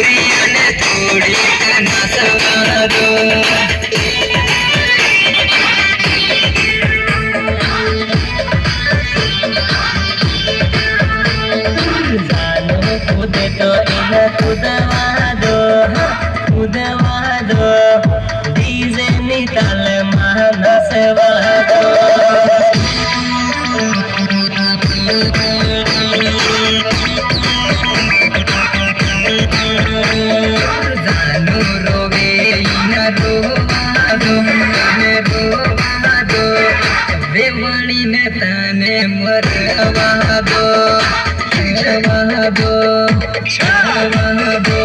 છોરીઓને થોડીક નાસવા દો. કૂદે તો એને કૂદવા દો, કૂદવા દો, ડીજે ની તાલમાં નાસવા દો. જાનું રોવે ઈના રોવા દો, એને રોવા દો, વેવણીને તને મરવા દો, મરવા દો, મરવા દો.